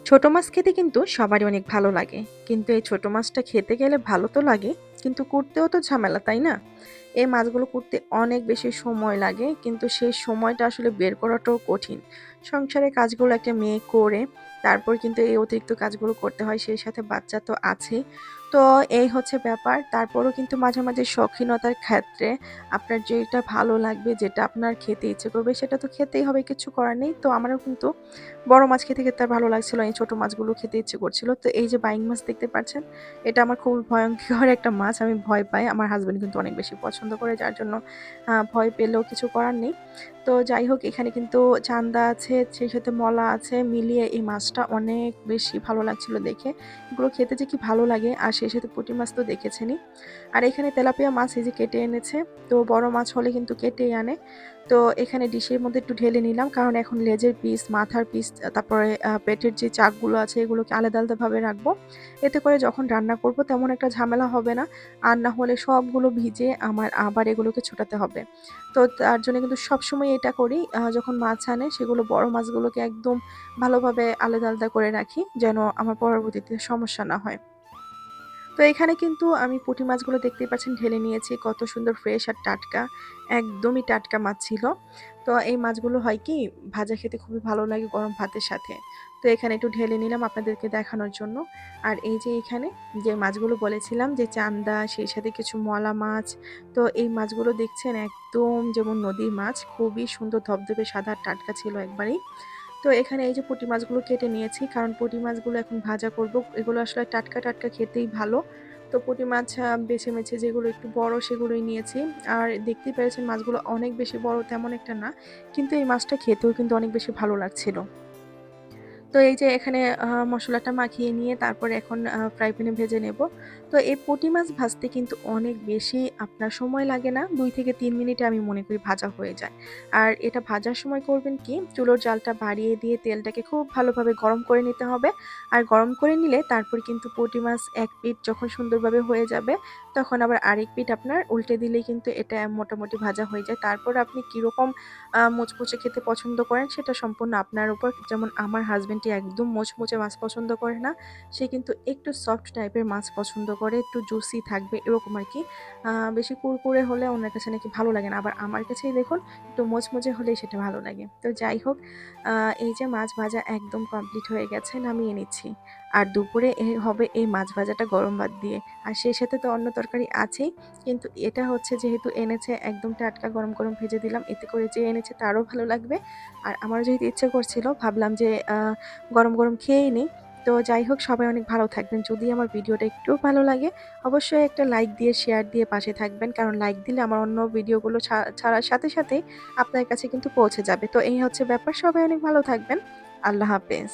ছোট মাছ খেতে কিন্তু সবারই অনেক ভালো লাগে। কিন্তু এই ছোট মাছটা খেতে গেলে ভালো তো লাগে, কিন্তু কুটতেও তো ঝামেলা, তাই না? এই মাছগুলো কুটতে অনেক বেশি সময় লাগে, কিন্তু সেই সময়টা আসলে বের করাটাও কঠিন। সংসারের কাজগুলো একটা মেয়ে করে, তারপর কিন্তু এই অতিরিক্ত কাজগুলো করতে হয়, সেই সাথে বাচ্চা তো আছেই। তো এই হচ্ছে ব্যাপার। তারপরও কিন্তু মাঝে, মাঝে শৌখিনতার ক্ষেত্রে আপনার যেটা ভালো লাগবে, যেটা আপনার খেতে ইচ্ছে করবে সেটা তো খেতেই হবে, কিছু করার নেই। তো আমারও কিন্তু বড় মাছ খেতে, খেতে আর ভালো লাগছিল না। এই ছোট মাছগুলো খেতে ইচ্ছে করছিল। তো এই যে বাইং মাছ দেখতে পাচ্ছেন, এটা আমার খুব ভয়ংকর একটা মাছ। আমি ভয় পাই। আমার হাসব্যান্ড কিন্তু অনেক বেশি পছন্দ করে, যার জন্য ভয় পেলেও কিছু করার নেই। তো যাই হোক, এখানে কিন্তু চান্দা আছে, সেই সাথে মলা আছে। মিলিয়ে এই মাছটা অনেক বেশি ভালো লাগছিল দেখে। এগুলো খেতে যে কি ভালো লাগে, আর সেই সাথে পুঁটি মাছ তো দেখেছেনই। আর এখানে তেলাপিয়া মাছ এই যে কেটে এনেছে। তো বড় মাছ হলে কিন্তু কেটেই আনে। তো এখানে ডিশের মধ্যে একটু ঢেলে নিলাম, কারণ এখন লেজের পিস, মাথার পিস, তারপরে পেটের যে চাকগুলো আছে এগুলোকে আলাদা আলাদাভাবে রাখবো। এতে করে যখন রান্না করব তেমন একটা ঝামেলা হবে না। আর না হলে সবগুলো ভিজে আমার আবার এগুলোকে ছোটাতে হবে। তো তার জন্য কিন্তু সবসময় এটা করি, যখন মাছ আনে সেগুলো বড় মাছগুলোকে একদম ভালোভাবে আলাদা আলাদা করে রাখি, যেন আমার পরবর্তীতে সমস্যা না হয়। তো এখানে কিন্তু আমি পুঁটি মাছগুলো দেখতেই পাচ্ছেন ঢেলে নিয়েছি। কত সুন্দর ফ্রেশ আর টাটকা। একদমই টাটকা মাছ ছিল। তো এই মাছগুলো হয় কি, ভাজা খেতে খুবই ভালো লাগে গরম ভাতের সাথে। তো এখানে একটু ঢেলে নিলাম আপনাদেরকে দেখানোর জন্য। আর এই যে এখানে যে মাছগুলো বলেছিলাম যে চান্দা, সেই সাথে কিছু মলা মাছ। তো এই মাছগুলো দেখছেন একদম যেমন নদীর মাছ, খুবই সুন্দর ধবধবে সাদা আর টাটকা ছিল একবারেই। তো এখানে এই যে পুঁটি মাছগুলো কেটে নিয়েছি, কারণ পুঁটি মাছগুলো এখন ভাজা করব। এগুলো আসলে টাটকা, টাটকা খেতেই ভালো। তো পুঁটি মাছ বেছে মেছে যেগুলো একটু বড় সেগুলোই নিয়েছি। আর দেখতেই পেরেছেন মাছগুলো অনেক বেশি বড় তেমন একটা না। কিন্তু এই মাছটা খেতেও কিন্তু অনেক বেশি ভালো লাগছিল। তো এই যে এখানে মসলাটা মাখিয়ে নিয়ে তারপরে এখন ফ্রাই প্যানে ভেজে নেব। তো এই পুঁটি মাছ ভাজতে কিন্তু অনেক বেশি আপনার সময় লাগে না। ২ থেকে ৩ মিনিটে আমি মনে করি ভাজা হয়ে যায়। আর এটা ভাজার সময় করবেন কি, চুলোর জালটা বাড়িয়ে দিয়ে তেলটাকে খুব ভালোভাবে গরম করে নিতে হবে। আর গরম করে নিলে তারপর কিন্তু পুঁটি মাছ এক পিঠ যখন সুন্দরভাবে হয়ে যাবে, তখন আবার আরেক পিঠ আপনার উল্টে দিলেই কিন্তু এটা মোটামুটি ভাজা হয়ে যায়। তারপর আপনি কিরকম মুচমুচে খেতে পছন্দ করেন সেটা সম্পূর্ণ আপনার উপর। যেমন আমার হাসব্যান্ডটি একদম মুচমুচে মাছ পছন্দ করে না। সে কিন্তু একটু সফট টাইপের মাছ পছন্দ করে, একটু জুসি থাকবে এরকম আরকি। বেশি কুরকুরে হলে ওনার কাছে নাকি ভালো লাগে না। আবার আমার কাছেই দেখুন একটু মুচমুচে হলেই সেটা ভালো লাগে। তো যাই হোক, আ এই যে মাছ ভাজা একদম কমপ্লিট হয়ে গেছে, নামিয়ে নিচ্ছি। আর দুপুরে হবে এই মাছ ভাজাটা গরম ভাত দিয়ে। আর সেই সাথে তো অন্য তরকারি আছেই। কিন্তু এটা হচ্ছে যেহেতু এনেছে একদম টাটকা, গরম, গরম ভেজে দিলাম। এতে করে যে এনেছে তারও ভালো লাগবে। আর আমারও যেহেতু ইচ্ছে করছিল, ভাবলাম যে গরম, গরম খেয়েই নিই। তো যাই হোক, সবাই অনেক ভালো থাকবেন। যদি আমার ভিডিওটা একটুও ভালো লাগে, অবশ্যই একটা লাইক দিয়ে, শেয়ার দিয়ে পাশে থাকবেন। কারণ লাইক দিলে আমার অন্য ভিডিওগুলো ছাড়ার সাথে সাথেই আপনার কাছে কিন্তু পৌঁছে যাবে। তো এই হচ্ছে ব্যাপার। সবাই অনেক ভালো থাকবেন। আল্লাহ হাফেজ।